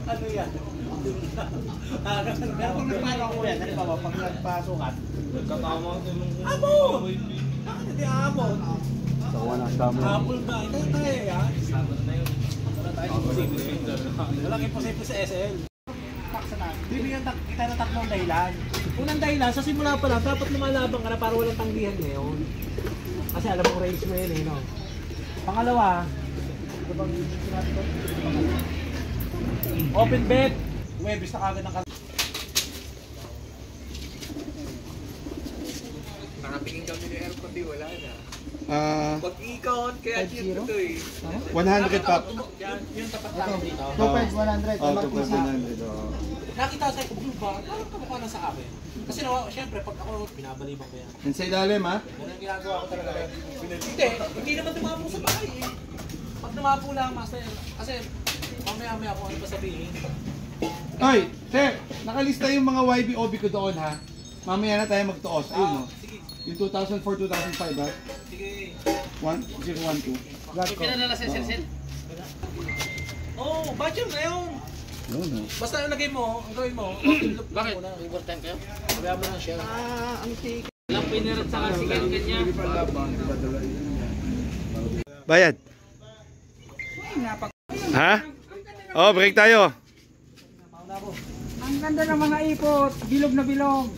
Ano yan? Pero kung nagpano ako yan, halimbawa pag nagpasukat, Nagkakama ko yung amo! Bakit hindi amo? Tawa na dami. Apple ba? Tayo yan. Sabot na yun. Wala tayo imposible. Walang imposible sa SL. Bibigyan kita ng tatlong dahilan. Unang dahilan, sa simula pa lang, dapat lumalaban ka na para walang tanggihan ngayon. Kasi alam mo race mo yun eh, no? Pangalawa, ito bang sinabi ko? Open bet. Webis na kagad ng Nakapingin kami ng aircon, di wala na. Pag-ikon, kaya cheer ito eh. 100 pop. Yung tapat lang dito. 2.100. Oh, 2.100. Nakita sa ko, blue bar, parang kamukha na sa akin. Kasi syempre, pag ako, binabaliban ko yan. Yan sa ilalim ha? Yan ang ginagawa ko talaga. Hindi naman tumapo sa bahay eh. Pag tumapo lang, master, kasi mamaya-maya ako ano pa sabihin. Oy, sir, nakalista yung mga YB-OB ko doon ha. Mamaya na tayo magtuos. Ayun no. Sige, Yung 2004-2005 ha. sige. 1012. May pinadala sa Sir. Oo, budget na yun. No, no. Basta lagay mo, ang gawin mo. Bakit? Overtime kayo? Kaya mo lang siya. Walang pinirat sa kasigan ganyan. Bayad. Ha? Oh, break tayo. Ang ganda ng mga ipot, bilog na bilog.